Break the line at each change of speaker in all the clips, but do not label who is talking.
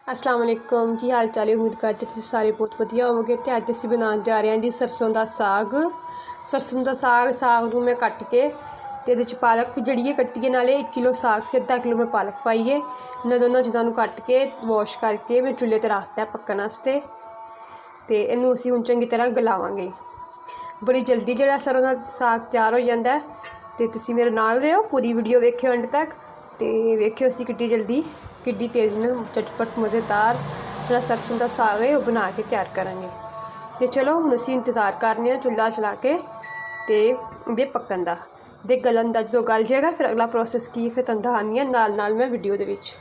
अस्सलाम वालेकुम की हाल चाल है। उम्मीद करते तुसीं सारे बहुत वधिया होवोगे। तो अज असीं बनाने जा रहे हैं जी सरसों का साग। सरसों का साग नूं मैं कट के ते इहदे च पालक जिहड़ी है कट्टिए, नाले 1 किलो साग से आधा किलो मैं पालक पाई है। इन्हां दोनों चीज़ों नूं कट के वॉश करके मैं चुल्हे ते रखता पक्कण वास्ते। ते इहनूं असीं हुण चंगी तरह गलावांगे। बड़ी जल्दी जिहड़ा सरों का साग तैयार हो जाता है। तो तुसीं मेरे नाल रहिओ, पूरी वीडियो वेखिओ एंड तक। तो वेखिओ असीं किड्डी जल्दी किड्डी तेज़ नाल झटपट मज़ेदार जिहड़ा सरसों का साग है वह बना के तैयार करांगे। तो चलो हुण असीं इंतज़ार करने चुल्हा चला के ते इहदे पक्कण दा ते गलन दा। जो गल जाएगा फिर अगला प्रोसेस की फिर तुहानूं दस्सानी है नाल नाल मैं वीडियो दे विच।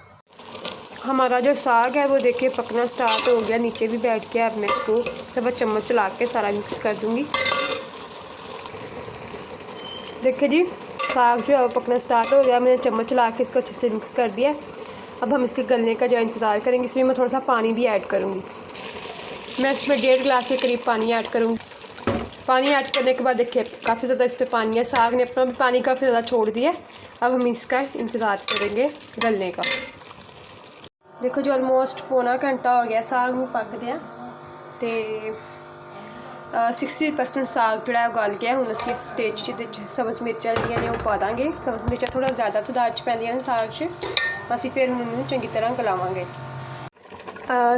हमारा जो साग है वो देखिए पकना स्टार्ट हो गया, नीचे भी बैठ गया। अब मैं इसको सब चम्मच चला के सारा मिक्स कर दूँगी। देखिए जी साग जो है वो पकना स्टार्ट हो गया, मैंने चम्मच चला के इसको अच्छे से मिक्स कर दिया। अब हम इसके गलने का जो इंतज़ार करेंगे। इसमें मैं थोड़ा सा पानी भी ऐड करूँगी। मैं इसमें 1.5 गिलास के करीब पानी ऐड करूँगी। पानी ऐड करने के बाद देखिए काफ़ी ज़्यादा इस पर पानी है, साग ने अपना भी पानी काफ़ी ज़्यादा छोड़ दिया। अब हम इसका इंतज़ार करेंगे गलने का। देखो जो ऑलमोस्ट पौना घंटा हो गया साग में पकदे तो 60% साग जोड़ा गल गया। हुण असीं इस स्टेज सब्ज़ मिर्चां जिहड़ियां ने वो पा दांगे। सब्ज़ मिर्चां थोड़ा ज़्यादा तादाद च पैंदियां ने साग च। असीं फिर उन्होंने चंगी तरह गलावांगे।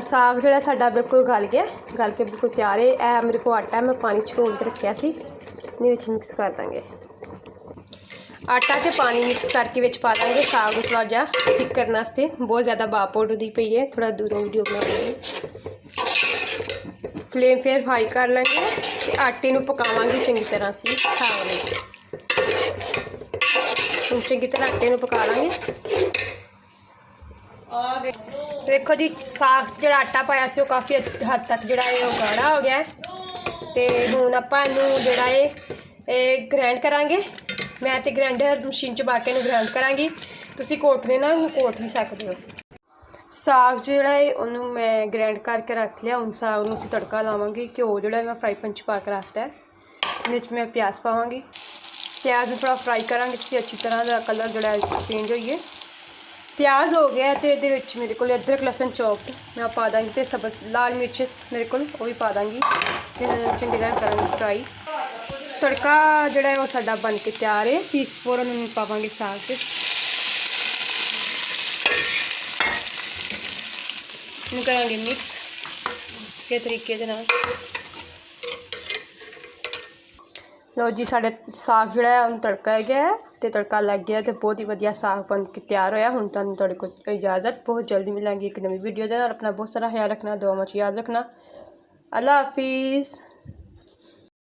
साग जोड़ा साडा बिल्कुल गल गया, गल के बिल्कुल तैयार है। यह मेरे को आटा मैं पानी च घोल के रखिया सी, इहदे विच मिक्स कर देंगे। आटा ते पानी मिक्स करके विच पा देंगे साग थोड़ा जिहा थिक करने वास्ते। बहुत ज़्यादा भाप उड़दी पई है, थोड़ा दूरों वीडियो बनाऊंगी। फ्लेम फिर हाई कर लेंगे तो आटे नूं पकावांगे चंगी तरह असीं साग में। हुण चंगी तरह आटे नूं पका लांगे। देखो जी साग जिहड़ा आटा पाया सी काफ़ी हद तक जिहड़ा है गाढ़ा हो गया है। तो हुण आपां इहनूं जिहड़ा है ग्राइंड करांगे। मैं तो ग्राइंडर मशीन च पा के इहनूं ग्राइंड करांगी। तुसीं कोटने नाल इहनूं कोट भी सकदे हो। साग जिहड़ा है उन्होंने मैं ग्राइंड करके रख लिया। हुण साग नूं असीं तड़का लावांगे। घ्यो जिहड़ा मैं फ्राई पैन च पा के रखता है, इहदे मैं प्याज पावांगी। प्याज नूं थोड़ा फ्राई करांगे इसकी अच्छी तरह का कलर जिहड़ा चेंज होइए। प्याज हो गया तो ये मेरे को अदरक लसन चॉप्ड मैं पा दांगी। तो सब्ज़ लाल मिर्च मेरे को वो भी पा दांगी। चंगी तरह करांगी फ्राई। तड़का जिहड़ा है वो साडा बन के तैयार है। असीं फौरन पावांगे साग ते इहनूं करांगे मिक्स के तरीके दे नाल। लो जी साढ़े साग जिहड़ा है उन्हें तड़का है गया है तो तड़का लग गया। तो बहुत ही वधिया साग बन के तैयार होया। हुण तुहानूं तुहाडे कोल इजाज़त, बहुत जल्दी मिलांगी एक नवी वीडियो दे नाल। अपना बहुत सारा ख्याल रखना, दुआवां च याद रखना। अल्लाह हाफिज़।